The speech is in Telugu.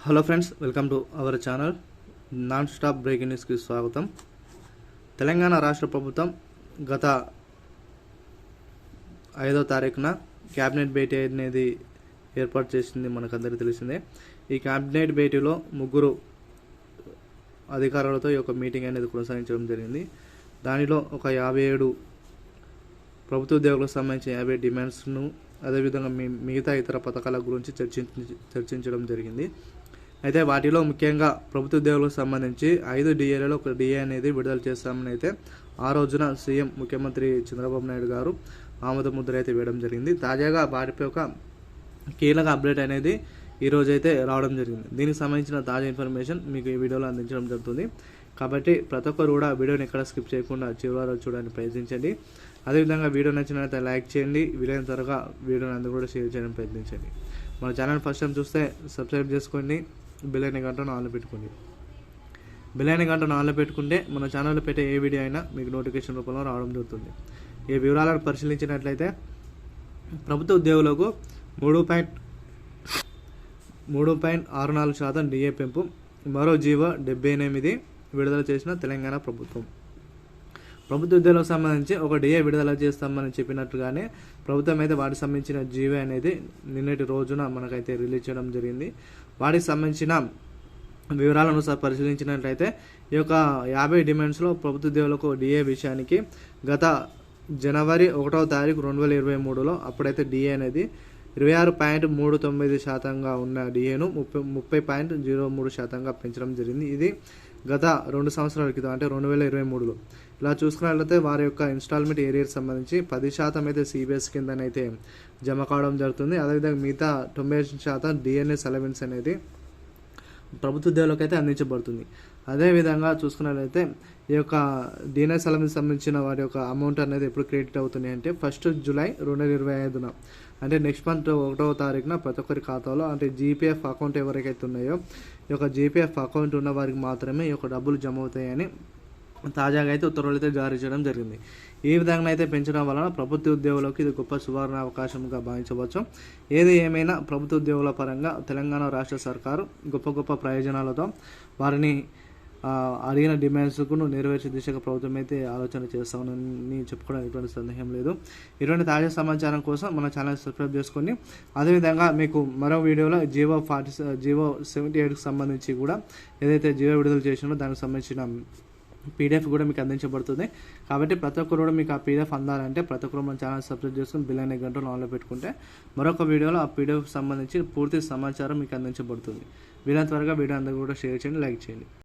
Hello friends, welcome to our channel non stop breaking న్యూస్కి స్వాగతం. తెలంగాణ రాష్ట్ర ప్రభుత్వం గత 5వ తారీఖున క్యాబినెట్ భేటీ అనేది ఏర్పాటు చేసింది, మనకందరికీ తెలిసిందే. ఈ క్యాబినెట్ భేటీలో ముగ్గురు అధికారులతో ఈ యొక్క మీటింగ్ అనేది కొనసాగించడం జరిగింది. దానిలో ఒక 57 ప్రభుత్వ ఉద్యోగులకు సంబంధించిన 50 డిమాండ్స్ను, అదేవిధంగా మిగతా ఇతర పథకాల గురించి చర్చించడం జరిగింది. అయితే వాటిలో ముఖ్యంగా ప్రభుత్వ ఉద్యోగులకు సంబంధించి 5 డిఏలలో ఒక డిఏ అనేది విడుదల చేస్తామని అయితే ఆ రోజున సీఎం ముఖ్యమంత్రి చంద్రబాబు నాయుడు గారు ఆమోద ముద్ర అయితే వేయడం జరిగింది. తాజాగా వాటిపై ఒక కీలక అప్డేట్ అనేది ఈరోజు అయితే రావడం జరిగింది. దీనికి సంబంధించిన తాజా ఇన్ఫర్మేషన్ మీకు ఈ వీడియోలో అందించడం జరుగుతుంది. కాబట్టి ప్రతి ఒక్కరు కూడా వీడియోని ఎక్కడ స్కిప్ చేయకుండా చివరి వరకు చూడడానికి ప్రయత్నించండి. అదేవిధంగా వీడియో నచ్చినట్లయితే లైక్ చేయండి, వీలైన త్వరగా వీడియోని అందరూ కూడా షేర్ చేయడానికి ప్రయత్నించండి. మన ఛానల్ ఫస్ట్ టైం చూస్తే సబ్స్క్రైబ్ చేసుకోండి, బెల్ ఐకాన్ గంటను ఆన్లో పెట్టుకోండి. బెల్ ఐకాన్ గంటను ఆన్లో పెట్టుకుంటే మన ఛానల్లో పెట్టే ఏ వీడియో అయినా మీకు నోటిఫికేషన్ రూపంలో రావడం జరుగుతుంది. ఈ వివరాలను పరిశీలించినట్లయితే ప్రభుత్వ ఉద్యోగులకు 3.64% డిఏ పెంపు, మరో జీవో 78 విడుదల చేసిన తెలంగాణ ప్రభుత్వం. ప్రభుత్వ ఉద్యోగులకు సంబంధించి ఒక డిఏ విడుదల చేస్తామని చెప్పినట్టుగానే ప్రభుత్వం అయితే వాటికి సంబంధించిన జీవో అనేది నిన్నటి రోజున మనకైతే రిలీజ్ చేయడం జరిగింది. వాటికి సంబంధించిన వివరాలను పరిశీలించినట్లయితే ఈ యొక్క 50 డిమాండ్స్లో ప్రభుత్వ ఉద్యోగులకు డిఏ విషయానికి గత జనవరి 1వ తారీఖు 2023లో అప్పుడైతే డిఏ అనేది 26.39% ఉన్న డిఏను 30.03% పెంచడం జరిగింది. ఇది గత 2 సంవత్సరాల క్రితం, అంటే 2023లో. ఇలా చూసుకున్నట్లయితే వారి యొక్క ఇన్స్టాల్మెంట్ ఏరియాకి సంబంధించి 10% అయితే సిబిఎస్ కిందనైతే జమ కావడం జరుగుతుంది. అదేవిధంగా మిగతా 90% డిఎన్ఎస్ అలవెన్స్ అనేది ప్రభుత్వ ఉద్యోగులకు అయితే అందించబడుతుంది. అదేవిధంగా చూసుకున్నట్లయితే ఈ యొక్క డిఎన్ఎస్ అలవెన్స్ సంబంధించిన వారి యొక్క అమౌంట్ అనేది ఎప్పుడు క్రెడిట్ అవుతుంది అంటే 1 జూలై 2025, అంటే నెక్స్ట్ మంత్ 1వ తారీఖున ప్రతి ఒక్కరి ఖాతాలో, అంటే జీపీఎఫ్ అకౌంట్ ఎవరికైతే ఉన్నాయో ఈ యొక్క జీపీఎఫ్ అకౌంట్ ఉన్న వారికి మాత్రమే ఈ యొక్క డబ్బులు జమ అవుతాయని తాజాగా అయితే ఉత్తర్వులు అయితే జారీ చేయడం జరిగింది. ఈ విధంగా అయితే పెంచడం వలన ప్రభుత్వ ఉద్యోగులకు ఇది గొప్ప సువర్ణ అవకాశంగా భావించవచ్చు. ఏది ఏమైనా ప్రభుత్వ ఉద్యోగుల పరంగా తెలంగాణ రాష్ట్ర సర్కారు గొప్ప ప్రయోజనాలతో వారిని అడిగిన డిమాండ్స్కు నెరవేర్చే దిశగా ప్రభుత్వం అయితే ఆలోచన చేస్తామని చెప్పుకోవడానికి ఎటువంటి సందేహం లేదు. ఇటువంటి తాజా సమాచారం కోసం మన ఛానల్ సబ్స్క్రైబ్ చేసుకొని, అదేవిధంగా మీకు మరో వీడియోలో జీవో 78కి సంబంధించి కూడా ఏదైతే జీవో విడుదల చేసినో దానికి సంబంధించిన పీడిఎఫ్ కూడా మీకు అందించబడుతుంది. కాబట్టి ప్రతి ఒక్కరు కూడా మీకు ఆ పీడిఎఫ్ అందాలంటే ప్రతి ఒక్కరు మన ఛానల్ సబ్స్క్రైబ్ చేసుకుని బెల్ ఐకాన్ గంటను ఆన్లో పెట్టుకుంటే మరొక వీడియోలో ఆ పీడిఎఫ్ సంబంధించి పూర్తి సమాచారం మీకు అందించబడుతుంది. వీలైనంత త్వరగా వీడియో అందరూ కూడా షేర్ చేయండి, లైక్ చేయండి.